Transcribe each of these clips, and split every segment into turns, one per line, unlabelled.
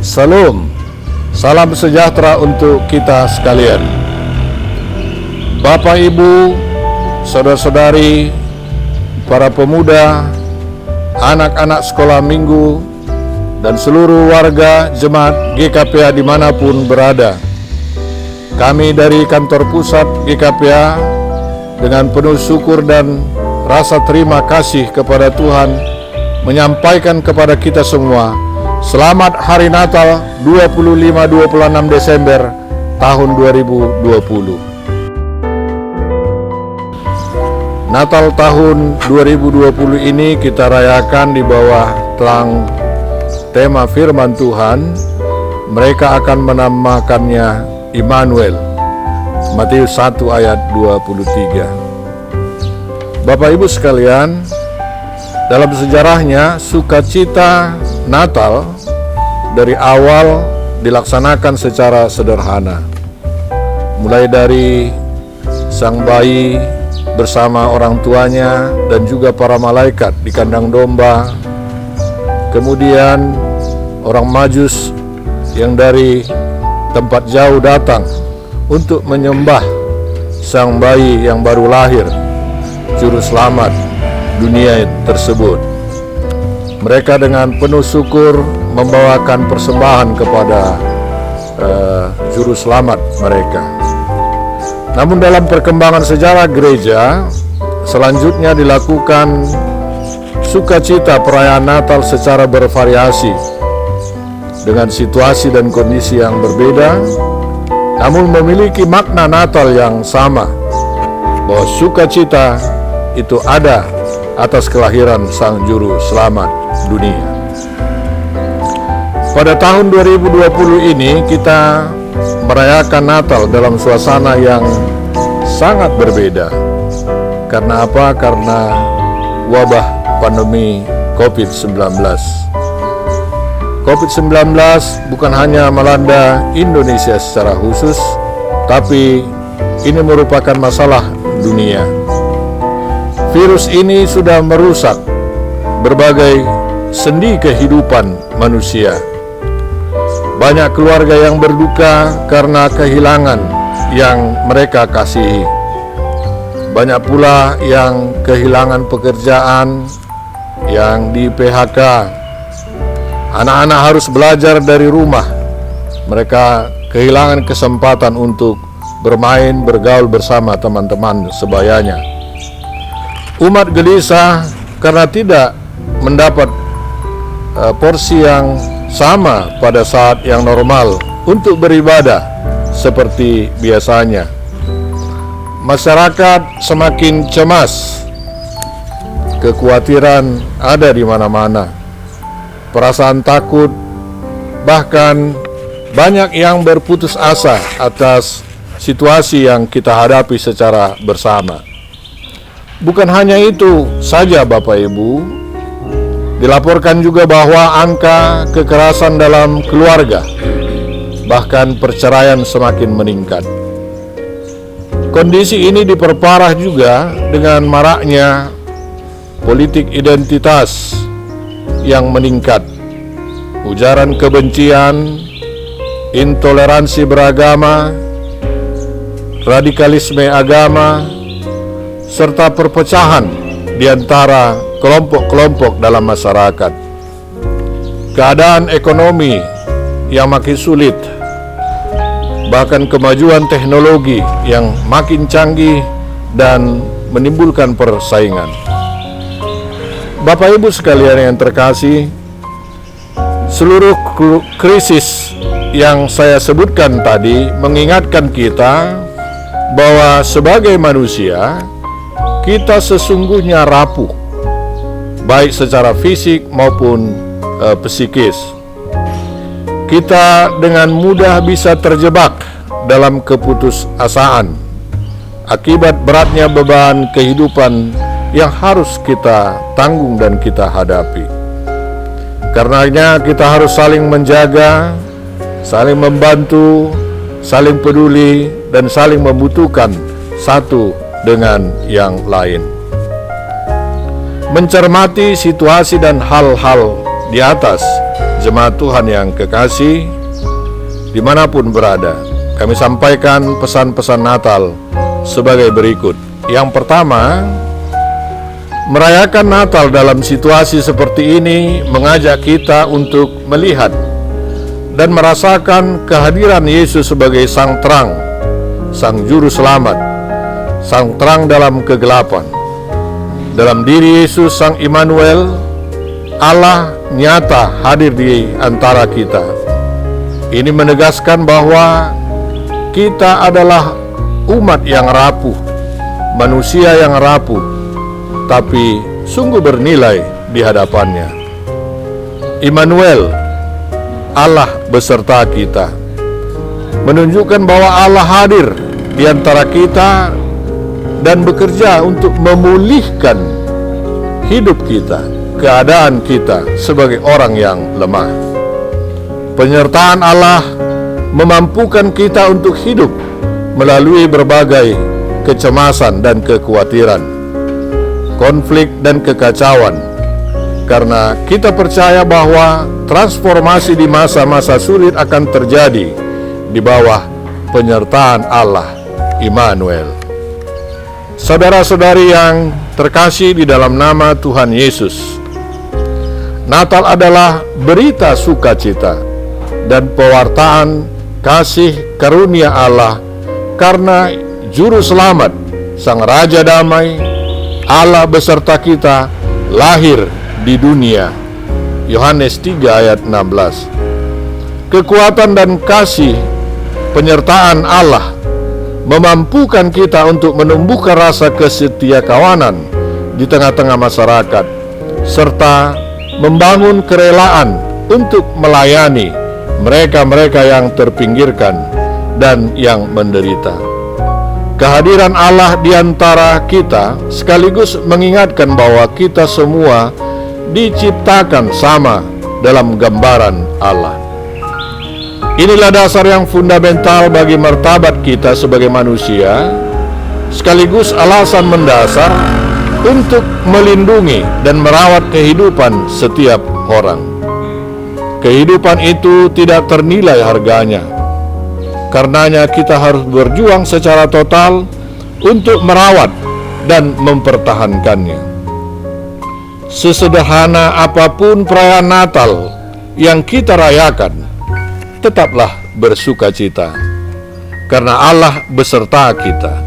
Salam, salam sejahtera untuk kita sekalian. Bapak, Ibu, saudara-saudari, para pemuda, anak-anak sekolah minggu, dan seluruh warga jemaat GKPA dimanapun berada. Kami dari kantor pusat GKPA dengan penuh syukur dan rasa terima kasih kepada Tuhan menyampaikan kepada kita semua selamat Hari Natal 25-26 Desember tahun 2020. Natal tahun 2020 ini kita rayakan di bawah telang tema firman Tuhan. Mereka akan menamakannya Immanuel. Matius 1 ayat 23. Bapak Ibu sekalian, dalam sejarahnya sukacita Natal dari awal dilaksanakan secara sederhana. Mulai dari sang bayi bersama orang tuanya dan juga para malaikat di kandang domba. Kemudian orang Majus yang dari tempat jauh datang untuk menyembah sang bayi yang baru lahir, juru selamat dunia tersebut. Mereka dengan penuh syukur membawakan persembahan kepada juru selamat mereka. Namun dalam perkembangan sejarah gereja, selanjutnya dilakukan sukacita perayaan Natal secara bervariasi dengan situasi dan kondisi yang berbeda, namun memiliki makna Natal yang sama, bahwa sukacita itu ada atas kelahiran sang juru selamat dunia. Pada tahun 2020 ini kita merayakan Natal dalam suasana yang sangat berbeda. Karena apa? Karena wabah pandemi COVID-19. COVID-19 bukan hanya melanda Indonesia secara khusus, tapi ini merupakan masalah dunia. Virus ini sudah merusak berbagai sendi kehidupan manusia. Banyak keluarga yang berduka karena kehilangan yang mereka kasihi. Banyak pula yang kehilangan pekerjaan, yang di PHK. Anak-anak harus belajar dari rumah. Mereka kehilangan kesempatan untuk bermain, bergaul bersama teman-teman sebayanya. Umat gelisah karena tidak mendapat porsi yang sama pada saat yang normal untuk beribadah seperti biasanya. Masyarakat semakin cemas, kekhawatiran ada di mana-mana, perasaan takut, bahkan banyak yang berputus asa atas situasi yang kita hadapi secara bersama. Bukan hanya itu saja Bapak Ibu, dilaporkan juga bahwa angka kekerasan dalam keluarga, bahkan perceraian semakin meningkat. Kondisi ini diperparah juga dengan maraknya politik identitas yang meningkat, ujaran kebencian, intoleransi beragama, radikalisme agama, serta perpecahan di antara kelompok-kelompok dalam masyarakat. Keadaan ekonomi yang makin sulit, bahkan kemajuan teknologi yang makin canggih dan menimbulkan persaingan. Bapak Ibu sekalian yang terkasih, seluruh krisis yang saya sebutkan tadi mengingatkan kita bahwa sebagai manusia kita sesungguhnya rapuh, baik secara fisik maupun psikis. Kita dengan mudah bisa terjebak dalam keputusasaan akibat beratnya beban kehidupan yang harus kita tanggung dan kita hadapi. Karenanya kita harus saling menjaga, saling membantu, saling peduli, dan saling membutuhkan satu dengan yang lain. Mencermati situasi dan hal-hal di atas Jemaat Tuhan yang kekasih, dimanapun berada, kami sampaikan pesan-pesan Natal sebagai berikut. Yang pertama, merayakan Natal dalam situasi seperti ini mengajak kita untuk melihat dan merasakan kehadiran Yesus sebagai Sang Terang, Sang Juru Selamat, Sang Terang dalam kegelapan. Dalam diri Yesus Sang Immanuel, Allah nyata hadir di antara kita. Ini menegaskan bahwa kita adalah umat yang rapuh, manusia yang rapuh, tapi sungguh bernilai di hadapannya. Immanuel, Allah beserta kita, menunjukkan bahwa Allah hadir di antara kita dan bekerja untuk memulihkan hidup kita, keadaan kita sebagai orang yang lemah. Penyertaan Allah memampukan kita untuk hidup melalui berbagai kecemasan dan kekhawatiran, konflik dan kekacauan, karena kita percaya bahwa transformasi di masa-masa sulit akan terjadi di bawah penyertaan Allah Immanuel. Saudara-saudari yang terkasih di dalam nama Tuhan Yesus, Natal adalah berita sukacita dan pewartaan kasih karunia Allah karena Juru Selamat, Sang Raja Damai, Allah beserta kita lahir di dunia. Yohanes 3 ayat 16. Kekuatan dan kasih penyertaan Allah memampukan kita untuk menumbuhkan rasa kesetiakawanan di tengah-tengah masyarakat, serta membangun kerelaan untuk melayani mereka-mereka yang terpinggirkan dan yang menderita. Kehadiran Allah di antara kita sekaligus mengingatkan bahwa kita semua diciptakan sama dalam gambaran Allah. Inilah dasar yang fundamental bagi martabat kita sebagai manusia, sekaligus alasan mendasar untuk melindungi dan merawat kehidupan setiap orang. Kehidupan itu tidak ternilai harganya. Karenanya kita harus berjuang secara total untuk merawat dan mempertahankannya. Sesederhana apapun perayaan Natal yang kita rayakan, tetaplah bersukacita, karena Allah beserta kita.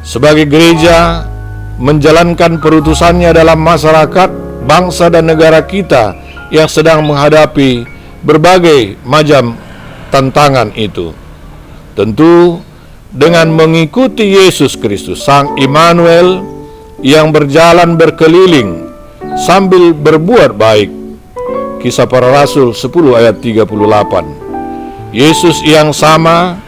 Sebagai gereja, menjalankan perutusannya dalam masyarakat, bangsa dan negara kita yang sedang menghadapi berbagai macam tantangan itu. Tentu dengan mengikuti Yesus Kristus, Sang Immanuel, yang berjalan berkeliling sambil berbuat baik. Kisah Para Rasul 10 ayat 38. Yesus yang sama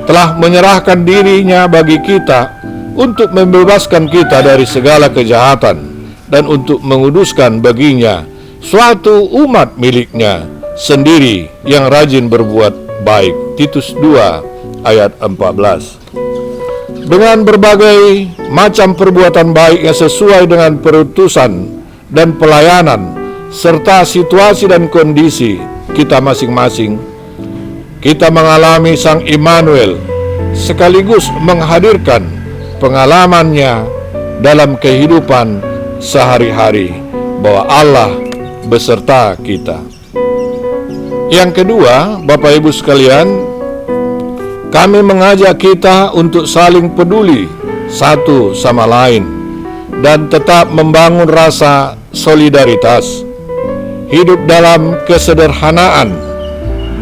telah menyerahkan dirinya bagi kita untuk membebaskan kita dari segala kejahatan dan untuk menguduskan baginya suatu umat miliknya sendiri yang rajin berbuat baik. Titus 2 ayat 14. Dengan berbagai macam perbuatan baik yang sesuai dengan perutusan dan pelayanan serta situasi dan kondisi kita masing-masing, kita mengalami Sang Immanuel sekaligus menghadirkan pengalamannya dalam kehidupan sehari-hari bahwa Allah beserta kita. Yang kedua, Bapak Ibu sekalian, kami mengajak kita untuk saling peduli satu sama lain dan tetap membangun rasa solidaritas. Hidup dalam kesederhanaan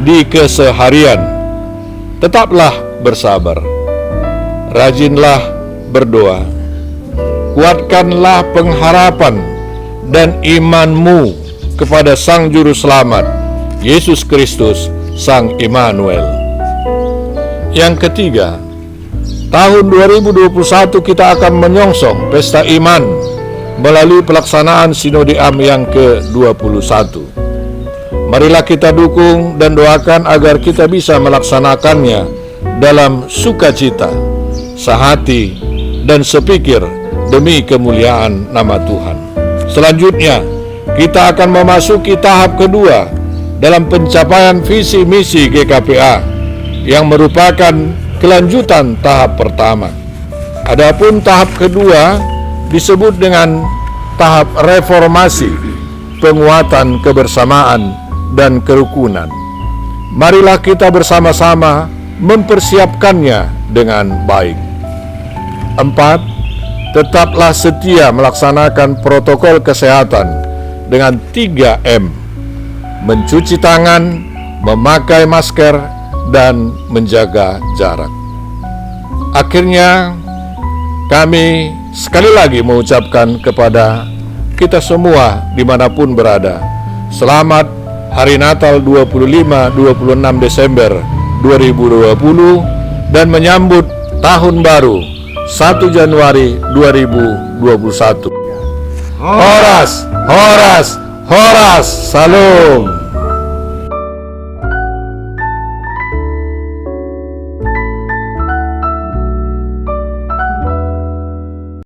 di keseharian. Tetaplah bersabar, rajinlah berdoa, kuatkanlah pengharapan dan imanmu kepada Sang Juru Selamat, Yesus Kristus, Sang Immanuel. Yang ketiga, tahun 2021 kita akan menyongsong pesta iman melalui pelaksanaan Sinode Am yang ke-21. Marilah kita dukung dan doakan agar kita bisa melaksanakannya dalam sukacita, sehati, dan sepikir demi kemuliaan nama Tuhan. Selanjutnya, kita akan memasuki tahap kedua, dalam pencapaian visi misi GKPA yang merupakan kelanjutan tahap pertama. Adapun tahap kedua disebut dengan tahap reformasi, penguatan kebersamaan dan kerukunan. Marilah kita bersama-sama mempersiapkannya dengan baik. 4. Tetaplah setia melaksanakan protokol kesehatan dengan 3M: mencuci tangan, memakai masker, dan menjaga jarak. Akhirnya, kami sekali lagi mengucapkan kepada kita semua dimanapun berada, selamat Hari Natal 25-26 Desember 2020 dan menyambut Tahun Baru 1 Januari 2021. Horas, horas, horas, salam.